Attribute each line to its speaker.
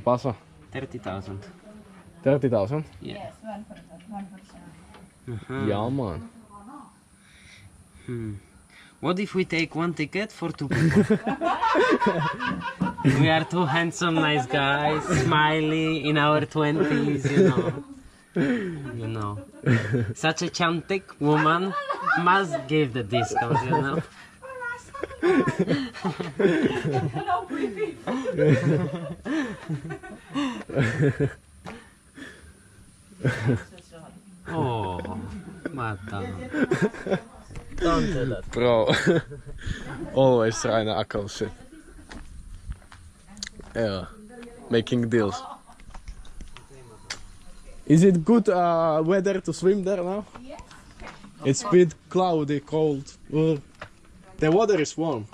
Speaker 1: Pasa?
Speaker 2: 30,000.
Speaker 1: 30,000?
Speaker 2: Yeah.
Speaker 3: Yes, one person.
Speaker 1: Yeah, man.
Speaker 2: What if we take one ticket for 2 people? We are two handsome, nice guys, smiley, in our 20s, you know. You know. Such a chantic woman must give the discount, you know. Oh, madam. Don't do that.
Speaker 1: Bro. Always trying to ackle shit. Yeah. Making deals. Is it good weather to swim there now?
Speaker 3: Yes.
Speaker 1: It's a bit cloudy, cold. The water is warm.